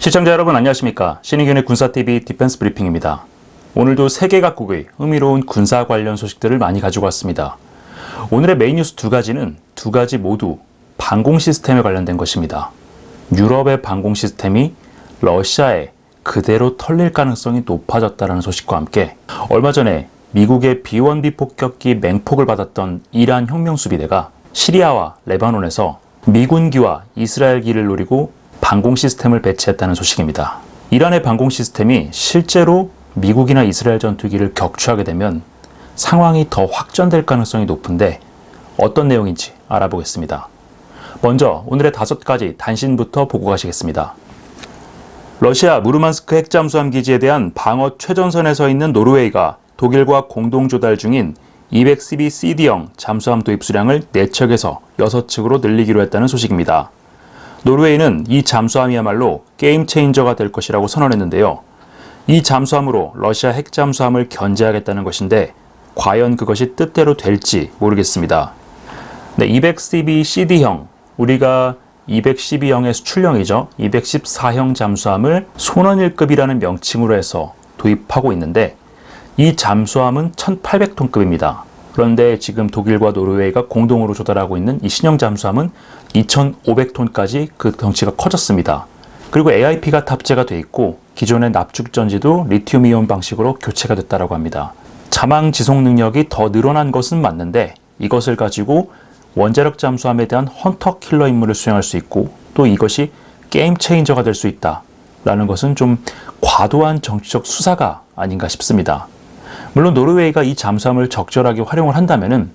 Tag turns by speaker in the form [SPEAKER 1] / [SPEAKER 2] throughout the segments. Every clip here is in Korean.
[SPEAKER 1] 시청자 여러분 안녕하십니까. 신의균의 군사TV 디펜스 브리핑입니다. 오늘도 세계 각국의 흥미로운 군사 관련 소식들을 많이 가지고 왔습니다. 오늘의 메인 뉴스 두 가지 모두 방공 시스템에 관련된 것입니다. 유럽의 방공 시스템이 러시아에 그대로 털릴 가능성이 높아졌다는 소식과 함께 얼마 전에 미국의 B-1B 폭격기 맹폭을 받았던 이란 혁명수비대가 시리아와 레바논에서 미군기와 이스라엘기를 노리고 방공 시스템을 배치했다는 소식입니다. 이란의 방공 시스템이 실제로 미국이나 이스라엘 전투기를 격추하게 되면 상황이 더 확전될 가능성이 높은데 어떤 내용인지 알아보겠습니다. 먼저 오늘의 5가지 단신부터 보고 가시겠습니다. 러시아 무르만스크 핵잠수함 기지에 대한 방어 최전선에 서 있는 노르웨이가 독일과 공동 조달 중인 212CD형 잠수함 도입 수량을 4척에서 6척으로 늘리기로 했다는 소식입니다. 노르웨이는 이 잠수함이야말로 게임 체인저가 될 것이라고 선언했는데요. 이 잠수함으로 러시아 핵잠수함을 견제하겠다는 것인데 과연 그것이 뜻대로 될지 모르겠습니다. 212CD형, 우리가 212형의 수출형이죠. 214형 잠수함을 손원일급이라는 명칭으로 해서 도입하고 있는데 이 잠수함은 1800톤급입니다. 그런데 지금 독일과 노르웨이가 공동으로 조달하고 있는 이 신형 잠수함은 2500톤까지 그 덩치가 커졌습니다. 그리고 AIP가 탑재가 돼 있고 기존의 납축전지도 리튬이온 방식으로 교체가 됐다고 합니다. 자망 지속 능력이 더 늘어난 것은 맞는데 이것을 가지고 원자력 잠수함에 대한 헌터 킬러 임무를 수행할 수 있고 또 이것이 게임 체인저가 될 수 있다라는 것은 좀 과도한 정치적 수사가 아닌가 싶습니다. 물론 노르웨이가 이 잠수함을 적절하게 활용을 한다면은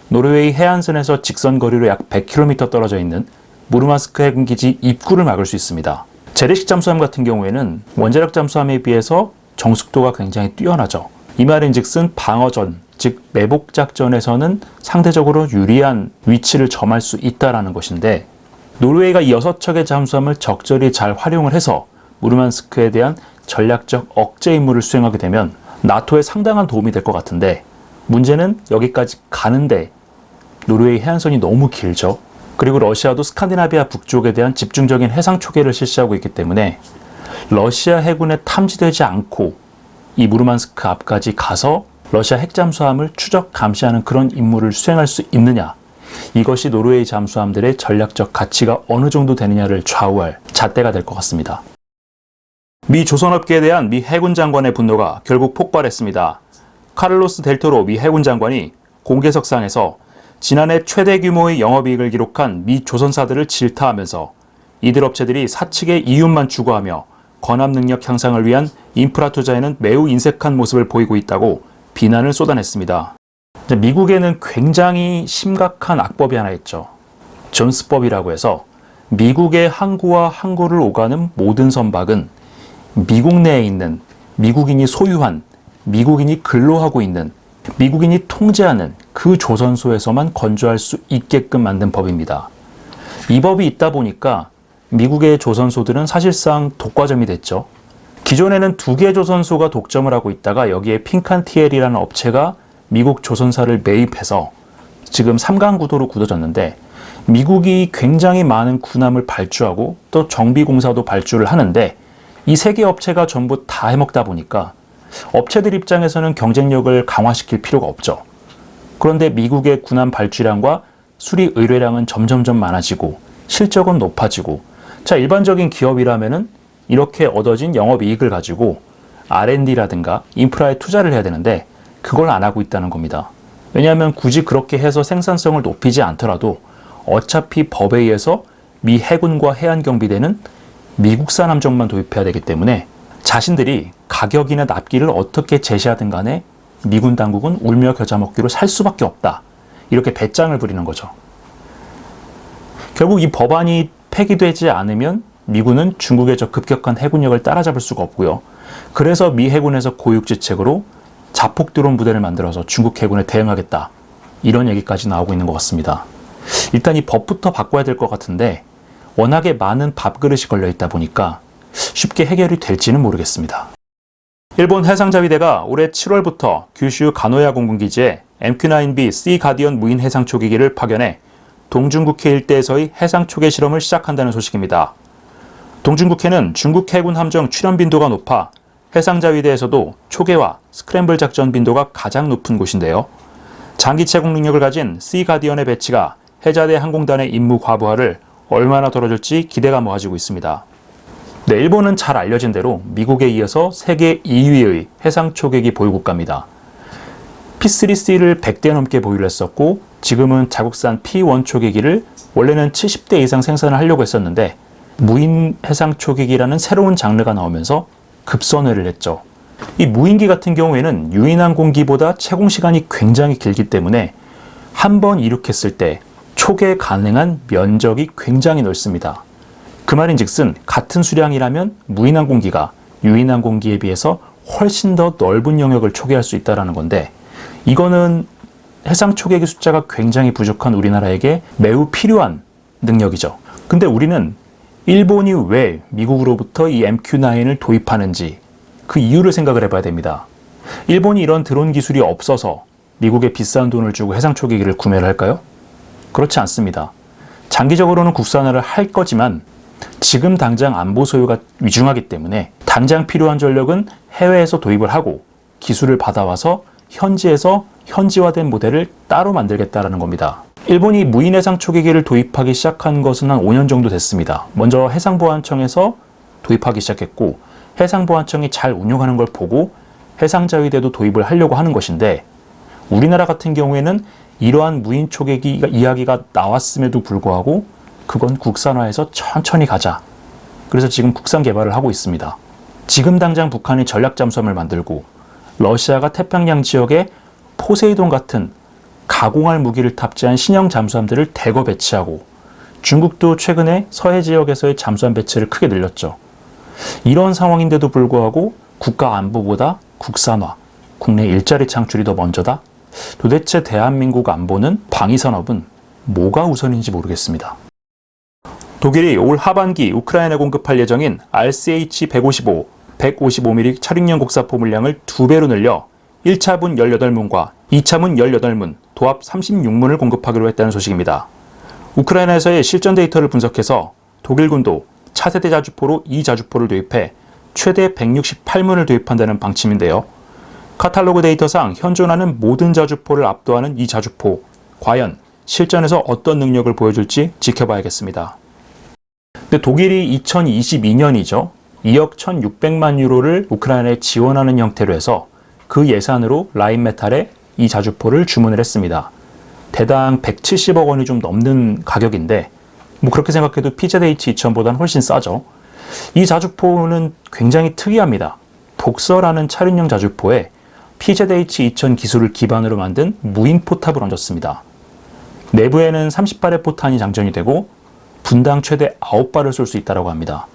[SPEAKER 1] 노르웨이 해안선에서 직선 거리로 약 100km 떨어져 있는 무르만스크 해군기지 입구를 막을 수 있습니다. 재래식 잠수함 같은 경우에는 원자력 잠수함에 비해서 정숙도가 굉장히 뛰어나죠. 이 말인즉슨 방어전, 즉 매복 작전에서는 상대적으로 유리한 위치를 점할 수 있다라는 것인데 노르웨이가 이 6척의 잠수함을 적절히 잘 활용을 해서 무르만스크에 대한 전략적 억제 임무를 수행하게 되면 나토에 상당한 도움이 될 것 같은데 문제는 여기까지 가는데 노르웨이 해안선이 너무 길죠. 그리고 러시아도 스칸디나비아 북쪽에 대한 집중적인 해상 초계를 실시하고 있기 때문에 러시아 해군에 탐지되지 않고 이 무르만스크 앞까지 가서 러시아 핵잠수함을 추적 감시하는 그런 임무를 수행할 수 있느냐, 이것이 노르웨이 잠수함들의 전략적 가치가 어느 정도 되느냐를 좌우할 잣대가 될 것 같습니다. 미 조선업계에 대한 미 해군 장관의 분노가 결국 폭발했습니다. 카를로스 델토로 미 해군 장관이 공개석상에서 지난해 최대 규모의 영업이익을 기록한 미 조선사들을 질타하면서 이들 업체들이 사측의 이윤만 추구하며 건합 능력 향상을 위한 인프라 투자에는 매우 인색한 모습을 보이고 있다고 비난을 쏟아냈습니다. 미국에는 굉장히 심각한 악법이 하나 있죠. 존스법이라고 해서 미국의 항구와 항구를 오가는 모든 선박은 미국 내에 있는 미국인이 소유한, 미국인이 근로하고 있는, 미국인이 통제하는 그 조선소에서만 건조할 수 있게끔 만든 법입니다. 이 법이 있다 보니까 미국의 조선소들은 사실상 독과점이 됐죠. 기존에는 2개 조선소가 독점을 하고 있다가 여기에 핑칸티엘이라는 업체가 미국 조선사를 매입해서 지금 3강 구도로 굳어졌는데 미국이 굉장히 많은 군함을 발주하고 또 정비공사도 발주를 하는데 이 3개 업체가 전부 다 해먹다 보니까 업체들 입장에서는 경쟁력을 강화시킬 필요가 없죠. 그런데 미국의 군함 발주량과 수리 의뢰량은 점점점 많아지고 실적은 높아지고 일반적인 기업이라면은 이렇게 얻어진 영업이익을 가지고 R&D라든가 인프라에 투자를 해야 되는데 그걸 안 하고 있다는 겁니다. 왜냐하면 굳이 그렇게 해서 생산성을 높이지 않더라도 어차피 법에 의해서 미 해군과 해안경비대는 미국산 함정만 도입해야 되기 때문에 자신들이 가격이나 납기를 어떻게 제시하든 간에 미군 당국은 울며 겨자 먹기로 살 수밖에 없다. 이렇게 배짱을 부리는 거죠. 결국 이 법안이 폐기되지 않으면 미군은 중국의 저 급격한 해군력을 따라잡을 수가 없고요. 그래서 미 해군에서 고육지책으로 자폭 드론 부대를 만들어서 중국 해군에 대응하겠다. 이런 얘기까지 나오고 있는 것 같습니다. 일단 이 법부터 바꿔야 될 것 같은데 워낙에 많은 밥그릇이 걸려있다 보니까 쉽게 해결이 될지는 모르겠습니다. 일본 해상자위대가 올해 7월부터 규슈 가노야 공군기지에 MQ-9B C 가디언 무인 해상초계기를 파견해 동중국해 일대에서의 해상초계 실험을 시작한다는 소식입니다. 동중국해는 중국 해군 함정 출현 빈도가 높아 해상자위대에서도 초계와 스크램블 작전 빈도가 가장 높은 곳인데요. 장기 채공 능력을 가진 씨 가디언의 배치가 해자대 항공단의 임무 과부하를 얼마나 덜어줄지 기대가 모아지고 있습니다. 네, 일본은 잘 알려진 대로 미국에 이어서 세계 2위의 해상 초계기 보유국가입니다. P3C를 100대 넘게 보유를 했었고 지금은 자국산 P1 초계기를 원래는 70대 이상 생산을 하려고 했었는데 무인 해상 초계기라는 새로운 장르가 나오면서 급선회를 했죠. 이 무인기 같은 경우에는 유인항공기보다 채공 시간이 굉장히 길기 때문에 한 번 이륙했을 때 초계 가능한 면적이 굉장히 넓습니다. 그 말인즉슨 같은 수량이라면 무인항공기가 유인항공기에 비해서 훨씬 더 넓은 영역을 초계할 수 있다는 건데 이거는 해상 초계기 숫자가 굉장히 부족한 우리나라에게 매우 필요한 능력이죠. 근데 우리는 일본이 왜 미국으로부터 이 MQ-9을 도입하는지 그 이유를 생각을 해봐야 됩니다. 일본이 이런 드론 기술이 없어서 미국에 비싼 돈을 주고 해상 초계기를 구매를 할까요? 그렇지 않습니다. 장기적으로는 국산화를 할 거지만 지금 당장 안보 소요가 위중하기 때문에 당장 필요한 전력은 해외에서 도입을 하고 기술을 받아와서 현지에서 현지화된 모델을 따로 만들겠다는 겁니다. 일본이 무인 해상 초계기를 도입하기 시작한 것은 한 5년 정도 됐습니다. 먼저 해상보안청에서 도입하기 시작했고 해상보안청이 잘 운용하는 걸 보고 해상자위대도 도입을 하려고 하는 것인데 우리나라 같은 경우에는 이러한 무인 초계기 이야기가 나왔음에도 불구하고 그건 국산화해서 천천히 가자. 그래서 지금 국산 개발을 하고 있습니다. 지금 당장 북한이 전략 잠수함을 만들고 러시아가 태평양 지역에 포세이돈 같은 가공할 무기를 탑재한 신형 잠수함들을 대거 배치하고 중국도 최근에 서해 지역에서의 잠수함 배치를 크게 늘렸죠. 이런 상황인데도 불구하고 국가 안보보다 국산화, 국내 일자리 창출이 더 먼저다? 도대체 대한민국 안보는 방위산업은 뭐가 우선인지 모르겠습니다. 독일이 올 하반기 우크라이나에 공급할 예정인 RCH-155, 155mm 차륙용 곡사포 물량을 2배로 늘려 1차분 18문과 2차문 18문, 도합 36문을 공급하기로 했다는 소식입니다. 우크라이나에서의 실전 데이터를 분석해서 독일군도 차세대 자주포로 이 자주포를 도입해 최대 168문을 도입한다는 방침인데요. 카탈로그 데이터상 현존하는 모든 자주포를 압도하는 이 자주포, 과연 실전에서 어떤 능력을 보여줄지 지켜봐야겠습니다. 근데 독일이 2022년이죠. 2억 1,600만 유로를 우크라이나에 지원하는 형태로 해서 그 예산으로 라인메탈에 이 자주포를 주문을 했습니다. 대당 170억 원이 좀 넘는 가격인데 뭐 그렇게 생각해도 PZH-2000보다는 훨씬 싸죠. 이 자주포는 굉장히 특이합니다. 독서라는 차륜형 자주포에 PZH-2000 기술을 기반으로 만든 무인 포탑을 얹었습니다. 내부에는 30발의 포탄이 장전이 되고 분당 최대 9발을 쏠 수 있다고 합니다.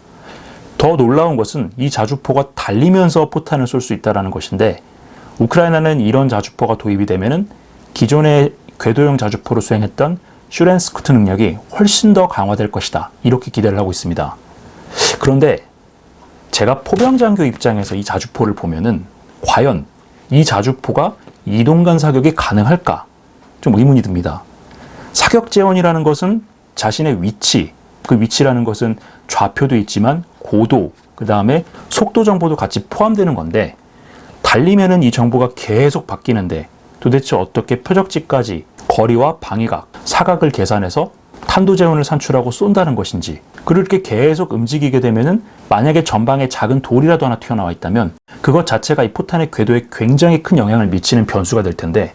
[SPEAKER 1] 더 놀라운 것은 이 자주포가 달리면서 포탄을 쏠 수 있다는 것인데 우크라이나는 이런 자주포가 도입이 되면은 기존의 궤도형 자주포로 수행했던 슈렌스쿠트 능력이 훨씬 더 강화될 것이다. 이렇게 기대를 하고 있습니다. 그런데 제가 포병장교 입장에서 이 자주포를 보면은 과연 이 자주포가 이동간 사격이 가능할까? 좀 의문이 듭니다. 사격 재원이라는 것은 자신의 위치, 그 위치라는 것은 좌표도 있지만 고도, 그 다음에 속도 정보도 같이 포함되는 건데 달리면은 이 정보가 계속 바뀌는데 도대체 어떻게 표적지까지 거리와 방위각, 사각을 계산해서 탄도 재원을 산출하고 쏜다는 것인지 그렇게 계속 움직이게 되면은 만약에 전방에 작은 돌이라도 하나 튀어나와 있다면 그것 자체가 이 포탄의 궤도에 굉장히 큰 영향을 미치는 변수가 될 텐데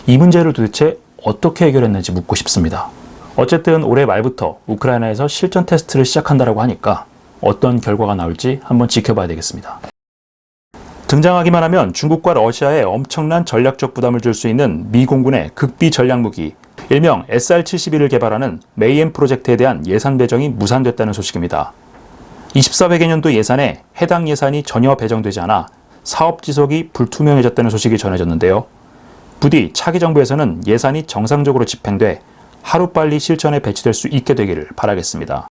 [SPEAKER 1] 이 문제를 도대체 어떻게 해결했는지 묻고 싶습니다. 어쨌든 올해 말부터 우크라이나에서 실전 테스트를 시작한다고 하니까 어떤 결과가 나올지 한번 지켜봐야 되겠습니다. 등장하기만 하면 중국과 러시아에 엄청난 전략적 부담을 줄 수 있는 미 공군의 극비 전략무기, 일명 SR-71을 개발하는 메이엠 프로젝트에 대한 예산 배정이 무산됐다는 소식입니다. 24회 개년도 예산에 해당 예산이 전혀 배정되지 않아 사업 지속이 불투명해졌다는 소식이 전해졌는데요. 부디 차기 정부에서는 예산이 정상적으로 집행돼 하루빨리 실전에 배치될 수 있게 되기를 바라겠습니다.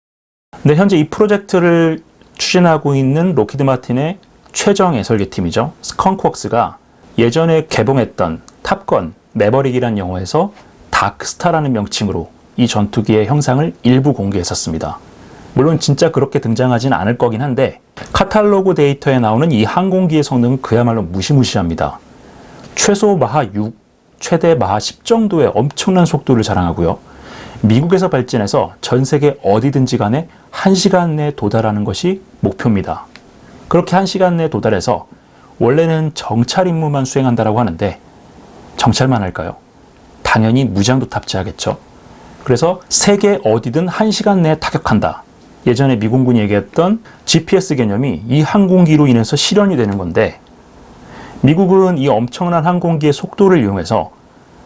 [SPEAKER 1] 근데 현재 이 프로젝트를 추진하고 있는 록히드 마틴의 최정예 설계팀이죠. 스컹크웍스가 예전에 개봉했던 탑건 매버릭이라는 영화에서 다크스타라는 명칭으로 이 전투기의 형상을 일부 공개했었습니다. 물론 진짜 그렇게 등장하진 않을 거긴 한데 카탈로그 데이터에 나오는 이 항공기의 성능은 그야말로 무시무시합니다. 최소 마하 6, 최대 마하 10 정도의 엄청난 속도를 자랑하고요. 미국에서 발진해서 전 세계 어디든지 간에 1시간 내에 도달하는 것이 목표입니다. 그렇게 1시간 내에 도달해서 원래는 정찰 임무만 수행한다고 하는데 정찰만 할까요? 당연히 무장도 탑재하겠죠. 그래서 세계 어디든 1시간 내에 타격한다. 예전에 미공군이 얘기했던 GPS 개념이 이 항공기로 인해서 실현이 되는 건데 미국은 이 엄청난 항공기의 속도를 이용해서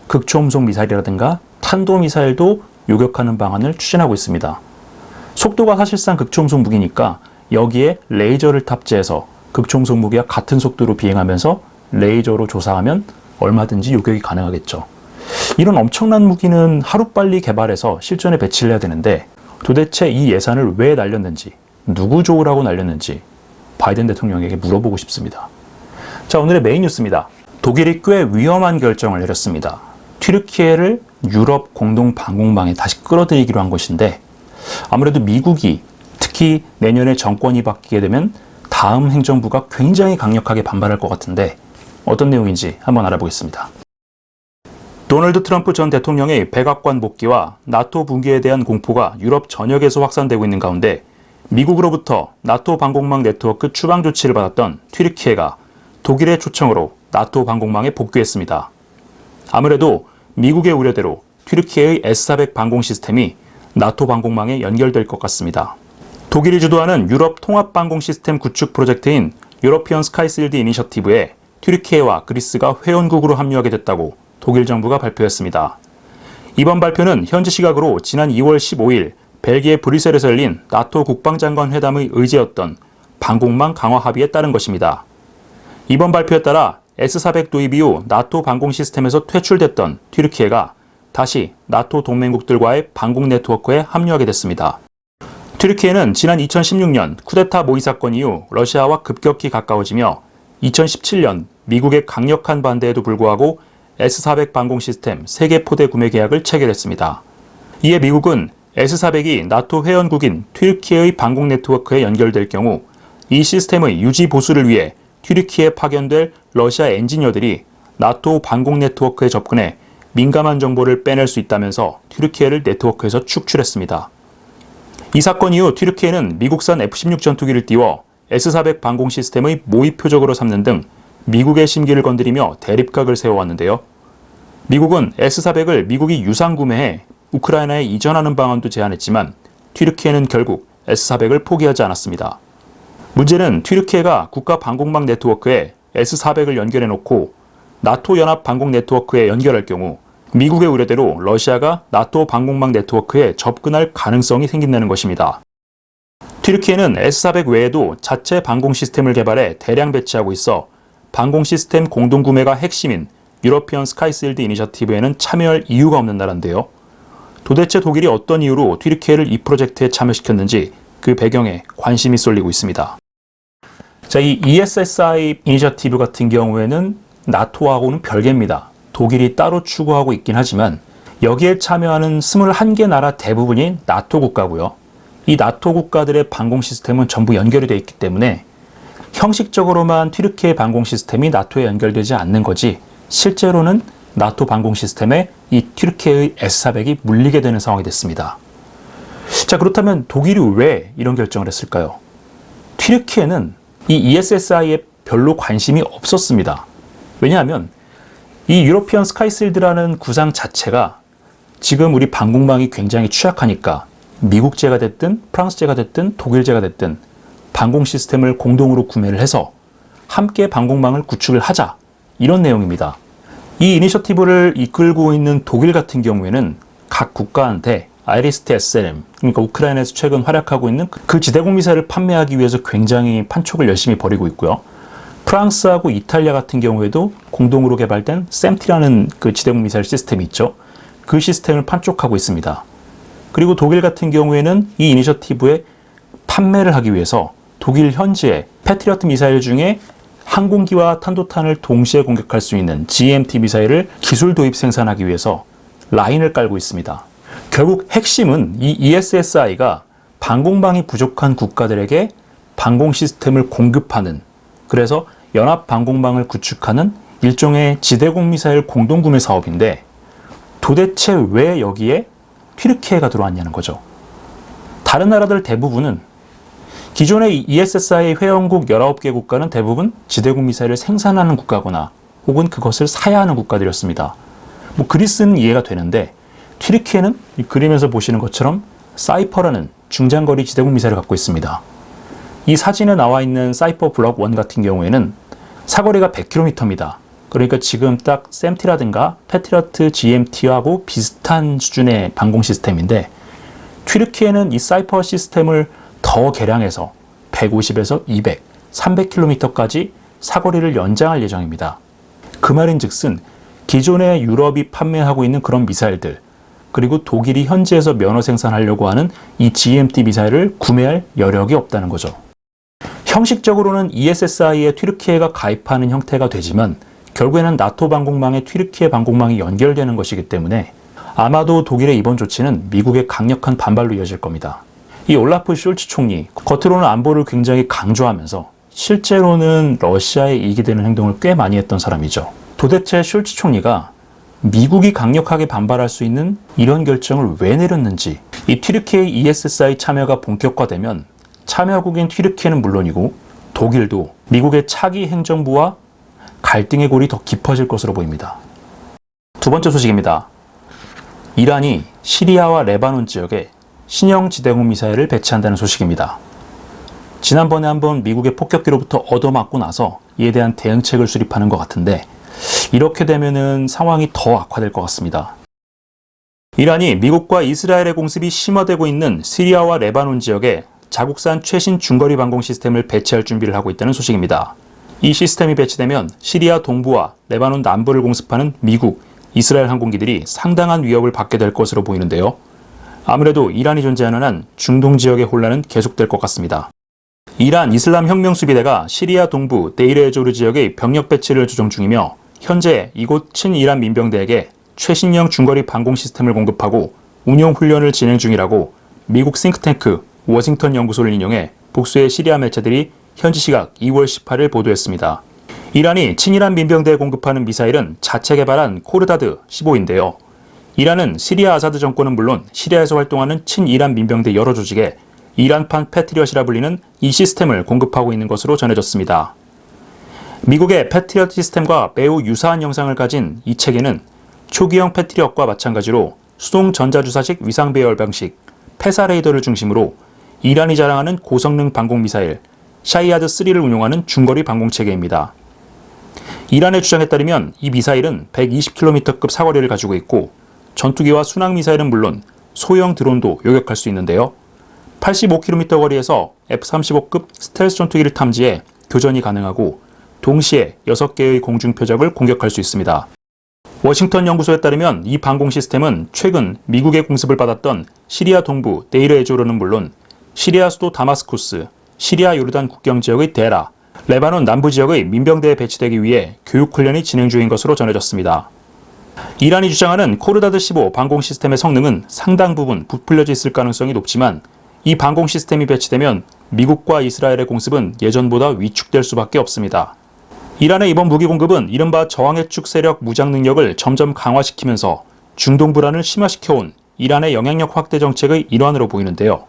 [SPEAKER 1] 극초음속 미사일이라든가 탄도미사일도 요격하는 방안을 추진하고 있습니다. 속도가 사실상 극초음속 무기니까 여기에 레이저를 탑재해서 극초음속 무기와 같은 속도로 비행하면서 레이저로 조사하면 얼마든지 요격이 가능하겠죠. 이런 엄청난 무기는 하루빨리 개발해서 실전에 배치를 해야 되는데 도대체 이 예산을 왜 날렸는지, 누구 좋으라고 날렸는지 바이든 대통령에게 물어보고 싶습니다. 자, 오늘의 메인 뉴스입니다. 독일이 꽤 위험한 결정을 내렸습니다. 튀르키예를 유럽 공동 방공망에 다시 끌어들이기로 한 것인데 아무래도 미국이 특히 내년에 정권이 바뀌게 되면 다음 행정부가 굉장히 강력하게 반발할 것 같은데 어떤 내용인지 한번 알아보겠습니다. 도널드 트럼프 전 대통령의 백악관 복귀와 나토 붕괴에 대한 공포가 유럽 전역에서 확산되고 있는 가운데 미국으로부터 나토 방공망 네트워크 추방 조치를 받았던 튀르키예가 독일의 초청으로 나토 방공망에 복귀했습니다. 아무래도 미국의 우려대로 튀르키예의 S-400 방공 시스템이 나토 방공망에 연결될 것 같습니다. 독일이 주도하는 유럽 통합 방공 시스템 구축 프로젝트인 유러피언 스카이실드 이니셔티브에 튀르키예와 그리스가 회원국으로 합류하게 됐다고 독일 정부가 발표했습니다. 이번 발표는 현지 시각으로 지난 2월 15일 벨기에 브뤼셀에서 열린 나토 국방장관 회담의 의제였던 방공망 강화 합의에 따른 것입니다. 이번 발표에 따라 S-400 도입 이후 나토 방공 시스템에서 퇴출됐던 튀르키예가 다시 나토 동맹국들과의 방공 네트워크에 합류하게 됐습니다. 튀르키예는 지난 2016년 쿠데타 모의 사건 이후 러시아와 급격히 가까워지며 2017년 미국의 강력한 반대에도 불구하고 S-400 방공 시스템 3개 포대 구매 계약을 체결했습니다. 이에 미국은 S-400이 나토 회원국인 튀르키예의 방공 네트워크에 연결될 경우 이 시스템의 유지 보수를 위해 튀르키예에 파견될 러시아 엔지니어들이 나토 방공 네트워크에 접근해 민감한 정보를 빼낼 수 있다면서 튀르키예를 네트워크에서 축출했습니다. 이 사건 이후 튀르키예는 미국산 F-16 전투기를 띄워 S-400 방공 시스템의 모의 표적으로 삼는 등 미국의 심기를 건드리며 대립각을 세워왔는데요. 미국은 S-400을 미국이 유상 구매해 우크라이나에 이전하는 방안도 제안했지만 튀르키예는 결국 S-400을 포기하지 않았습니다. 문제는 튀르키예가 국가 방공망 네트워크에 S-400을 연결해놓고 나토 연합 방공 네트워크에 연결할 경우 미국의 우려대로 러시아가 나토 방공망 네트워크에 접근할 가능성이 생긴다는 것입니다. 튀르키예는 S-400 외에도 자체 방공 시스템을 개발해 대량 배치하고 있어 방공 시스템 공동구매가 핵심인 유러피언 스카이실드 이니셔티브에는 참여할 이유가 없는 나라인데요. 도대체 독일이 어떤 이유로 튀르키예를 이 프로젝트에 참여시켰는지 그 배경에 관심이 쏠리고 있습니다. 자, 이 ESSI 이니셔티브 같은 경우에는 나토하고는 별개입니다. 독일이 따로 추구하고 있긴 하지만 여기에 참여하는 21개 나라 대부분이 나토 국가고요. 이 나토 국가들의 방공 시스템은 전부 연결이 되어 있기 때문에 형식적으로만 튀르키예 방공 시스템이 나토에 연결되지 않는 거지 실제로는 나토 방공 시스템에 이 튀르키예의 S-400이 물리게 되는 상황이 됐습니다. 자, 그렇다면 독일이 왜 이런 결정을 했을까요? 튀르키예는 이 ESSI에 별로 관심이 없었습니다. 왜냐하면 이 유러피언 스카이실드라는 구상 자체가 지금 우리 방공망이 굉장히 취약하니까 미국제가 됐든 프랑스제가 됐든 독일제가 됐든 방공 시스템을 공동으로 구매를 해서 함께 방공망을 구축을 하자, 이런 내용입니다. 이 이니셔티브를 이끌고 있는 독일 같은 경우에는 각 국가한테 아이리스-T SLM, 그러니까 우크라이나에서 최근 활약하고 있는 그 지대공 미사일을 판매하기 위해서 굉장히 판촉을 열심히 벌이고 있고요. 프랑스하고 이탈리아 같은 경우에도 공동으로 개발된 SAMT라는 그 지대공 미사일 시스템이 있죠. 그 시스템을 판촉하고 있습니다. 그리고 독일 같은 경우에는 이 이니셔티브에 판매를 하기 위해서 독일 현지에 패트리어트 미사일 중에 항공기와 탄도탄을 동시에 공격할 수 있는 GMT 미사일을 기술 도입 생산하기 위해서 라인을 깔고 있습니다. 결국 핵심은 이 ESSI가 방공망이 부족한 국가들에게 방공 시스템을 공급하는, 그래서 연합 방공망을 구축하는 일종의 지대공 미사일 공동구매 사업인데, 도대체 왜 여기에 튀르키예가 들어왔냐는 거죠. 다른 나라들 대부분은, 기존의 ESSI 회원국 19개 국가는 대부분 지대공 미사일을 생산하는 국가거나 혹은 그것을 사야 하는 국가들이었습니다. 뭐 그리스는 이해가 되는데, 튀르키예는 이 그림에서 보시는 것처럼 사이퍼라는 중장거리 지대공 미사일을 갖고 있습니다. 이 사진에 나와 있는 사이퍼 블록 1 같은 경우에는 사거리가 100km입니다. 그러니까 지금 딱 샘티라든가 패트리어트 GMT하고 비슷한 수준의 방공 시스템인데, 튀르키예는 이 사이퍼 시스템을 더 개량해서 150에서 200, 300km까지 사거리를 연장할 예정입니다. 그 말인즉슨 기존의 유럽이 판매하고 있는 그런 미사일들, 그리고 독일이 현지에서 면허 생산하려고 하는 이 GMT 미사일을 구매할 여력이 없다는 거죠. 형식적으로는 ESSI에 튀르키예가 가입하는 형태가 되지만 결국에는 나토 방공망에 튀르키예 방공망이 연결되는 것이기 때문에 아마도 독일의 이번 조치는 미국의 강력한 반발로 이어질 겁니다. 이 올라프 숄츠 총리, 겉으로는 안보를 굉장히 강조하면서 실제로는 러시아에 이익이 되는 행동을 꽤 많이 했던 사람이죠. 도대체 숄츠 총리가 미국이 강력하게 반발할 수 있는 이런 결정을 왜 내렸는지, 이 튀르키예 ESSI 참여가 본격화되면 참여국인 튀르키예는 물론이고 독일도 미국의 차기 행정부와 갈등의 골이 더 깊어질 것으로 보입니다. 두 번째 소식입니다. 이란이 시리아와 레바논 지역에 신형 지대공 미사일을 배치한다는 소식입니다. 지난번에 한번 미국의 폭격기로부터 얻어맞고 나서 이에 대한 대응책을 수립하는 것 같은데, 이렇게 되면은 상황이 더 악화될 것 같습니다. 이란이 미국과 이스라엘의 공습이 심화되고 있는 시리아와 레바논 지역에 자국산 최신 중거리 방공 시스템을 배치할 준비를 하고 있다는 소식입니다. 이 시스템이 배치되면 시리아 동부와 레바논 남부를 공습하는 미국, 이스라엘 항공기들이 상당한 위협을 받게 될 것으로 보이는데요. 아무래도 이란이 존재하는 한 중동 지역의 혼란은 계속될 것 같습니다. 이란 이슬람 혁명수비대가 시리아 동부 데이르 에조르 지역의 병력 배치를 조정 중이며, 현재 이곳 친이란 민병대에게 최신형 중거리 방공 시스템을 공급하고 운용 훈련을 진행 중이라고 미국 싱크탱크 워싱턴 연구소를 인용해 복수의 시리아 매체들이 현지 시각 2월 18일 보도했습니다. 이란이 친이란 민병대에 공급하는 미사일은 자체 개발한 코르다드 15인데요. 이란은 시리아 아사드 정권은 물론 시리아에서 활동하는 친이란 민병대 여러 조직에 이란판 패트리엇이라 불리는 이 시스템을 공급하고 있는 것으로 전해졌습니다. 미국의 패트리엇 시스템과 매우 유사한 형상을 가진 이 체계는 초기형 패트리엇과 마찬가지로 수동 전자주사식 위상 배열 방식, 페사 레이더를 중심으로 이란이 자랑하는 고성능 방공 미사일 샤이아드 3를 운용하는 중거리 방공 체계입니다. 이란의 주장에 따르면 이 미사일은 120km급 사거리를 가지고 있고, 전투기와 순항 미사일은 물론 소형 드론도 요격할 수 있는데요. 85km 거리에서 F-35급 스텔스 전투기를 탐지해 교전이 가능하고 동시에 6개의 공중 표적을 공격할 수 있습니다. 워싱턴 연구소에 따르면 이 방공 시스템은 최근 미국의 공습을 받았던 시리아 동부 데이르 에조르는 물론 시리아 수도 다마스쿠스, 시리아 요르단 국경 지역의 데라, 레바논 남부 지역의 민병대에 배치되기 위해 교육훈련이 진행 중인 것으로 전해졌습니다. 이란이 주장하는 코르다드 15 방공 시스템의 성능은 상당 부분 부풀려져 있을 가능성이 높지만, 이 방공 시스템이 배치되면 미국과 이스라엘의 공습은 예전보다 위축될 수밖에 없습니다. 이란의 이번 무기 공급은 이른바 저항해축 세력 무장 능력을 점점 강화시키면서 중동 불안을 심화시켜온 이란의 영향력 확대 정책의 일환으로 보이는데요.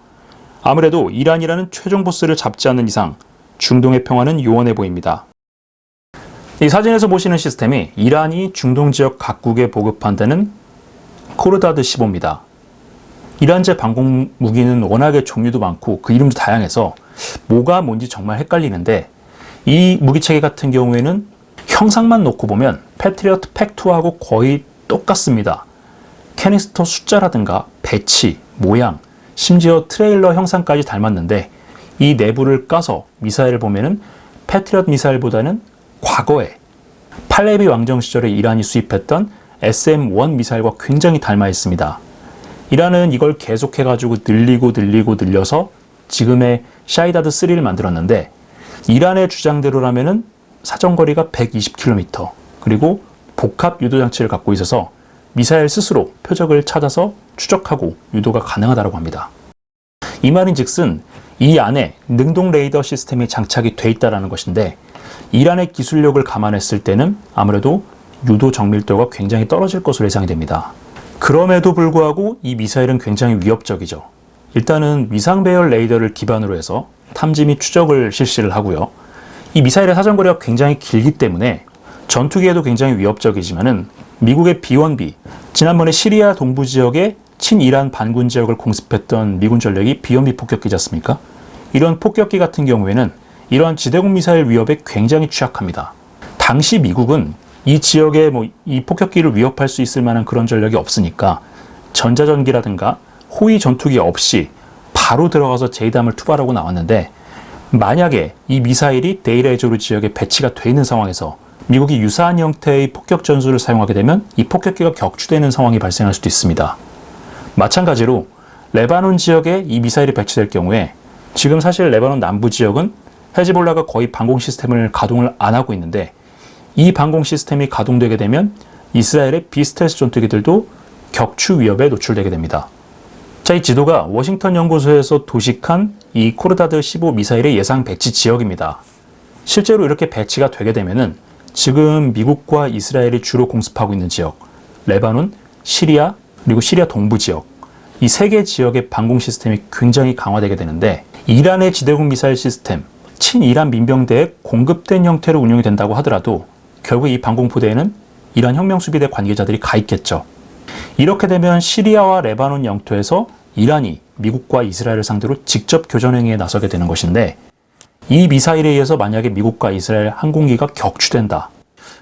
[SPEAKER 1] 아무래도 이란이라는 최종 보스를 잡지 않는 이상 중동의 평화는 요원해 보입니다. 이 사진에서 보시는 시스템이 이란이 중동 지역 각국에 보급한다는 코르다드 15입니다. 이란제 방공 무기는 워낙에 종류도 많고 그 이름도 다양해서 뭐가 뭔지 정말 헷갈리는데, 이 무기체계 같은 경우에는 형상만 놓고 보면 패트리어트 팩2하고 거의 똑같습니다. 캐니스터 숫자라든가 배치, 모양, 심지어 트레일러 형상까지 닮았는데, 이 내부를 까서 미사일을 보면은 패트리어트 미사일보다는 과거에 팔레비 왕정 시절에 이란이 수입했던 SM-1 미사일과 굉장히 닮아 있습니다. 이란은 이걸 계속해가지고 늘려서 지금의 샤이다드 3를 만들었는데, 이란의 주장대로라면은 사정거리가 120km, 그리고 복합 유도 장치를 갖고 있어서 미사일 스스로 표적을 찾아서 추적하고 유도가 가능하다고 합니다. 이 말인즉슨 이 안에 능동 레이더 시스템이 장착이 돼 있다는 것인데 이란의 기술력을 감안했을 때는 아무래도 유도 정밀도가 굉장히 떨어질 것으로 예상이 됩니다. 그럼에도 불구하고 이 미사일은 굉장히 위협적이죠. 일단은 위상 배열 레이더를 기반으로 해서 탐지 및 추적을 실시를 하고요. 이 미사일의 사정거리가 굉장히 길기 때문에 전투기에도 굉장히 위협적이지만은 미국의 B-1B, 지난번에 시리아 동부 지역에 친이란 반군 지역을 공습했던 미군 전력이 B-1B 폭격기지 않습니까? 이런 폭격기 같은 경우에는 이러한 지대공 미사일 위협에 굉장히 취약합니다. 당시 미국은 이 지역에 이 폭격기를 위협할 수 있을 만한 그런 전력이 없으니까 전자전기라든가 호위 전투기 없이 바로 들어가서 제이담을 투발하고 나왔는데 만약에 이 미사일이 데이르-에조르 지역에 배치가 되어 있는 상황에서 미국이 유사한 형태의 폭격 전술을 사용하게 되면 이 폭격기가 격추되는 상황이 발생할 수도 있습니다. 마찬가지로 레바논 지역에 이 미사일이 배치될 경우에 지금 사실 레바논 남부 지역은 헤즈볼라가 거의 방공 시스템을 가동을 안 하고 있는데 이 방공 시스템이 가동되게 되면 이스라엘의 비스텔스 전투기들도 격추 위협에 노출되게 됩니다. 자, 이 지도가 워싱턴 연구소에서 도식한 이 코르다드 15 미사일의 예상 배치 지역입니다. 실제로 이렇게 배치가 되게 되면은 지금 미국과 이스라엘이 주로 공습하고 있는 지역, 레바논, 시리아, 그리고 시리아 동부 지역, 이 세 개 지역의 방공 시스템이 굉장히 강화되게 되는데 이란의 지대공 미사일 시스템, 친이란 민병대에 공급된 형태로 운영이 된다고 하더라도 결국 이 방공포대에는 이란 혁명수비대 관계자들이 가 있겠죠. 이렇게 되면 시리아와 레바논 영토에서 이란이 미국과 이스라엘을 상대로 직접 교전행위에 나서게 되는 것인데 이 미사일에 의해서 만약에 미국과 이스라엘 항공기가 격추된다.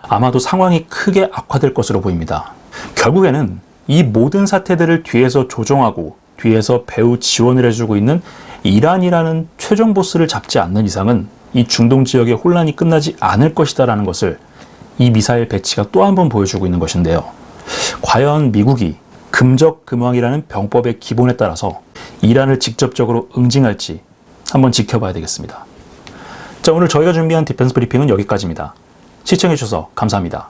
[SPEAKER 1] 아마도 상황이 크게 악화될 것으로 보입니다. 결국에는 이 모든 사태들을 뒤에서 조종하고 뒤에서 배후 지원을 해주고 있는 이란이라는 최종 보스를 잡지 않는 이상은 이 중동 지역의 혼란이 끝나지 않을 것이다라는 것을 이 미사일 배치가 또 한 번 보여주고 있는 것인데요. 과연 미국이 금적금왕이라는 병법의 기본에 따라서 이란을 직접적으로 응징할지 한번 지켜봐야 되겠습니다. 자, 오늘 저희가 준비한 디펜스 브리핑은 여기까지입니다. 시청해주셔서 감사합니다.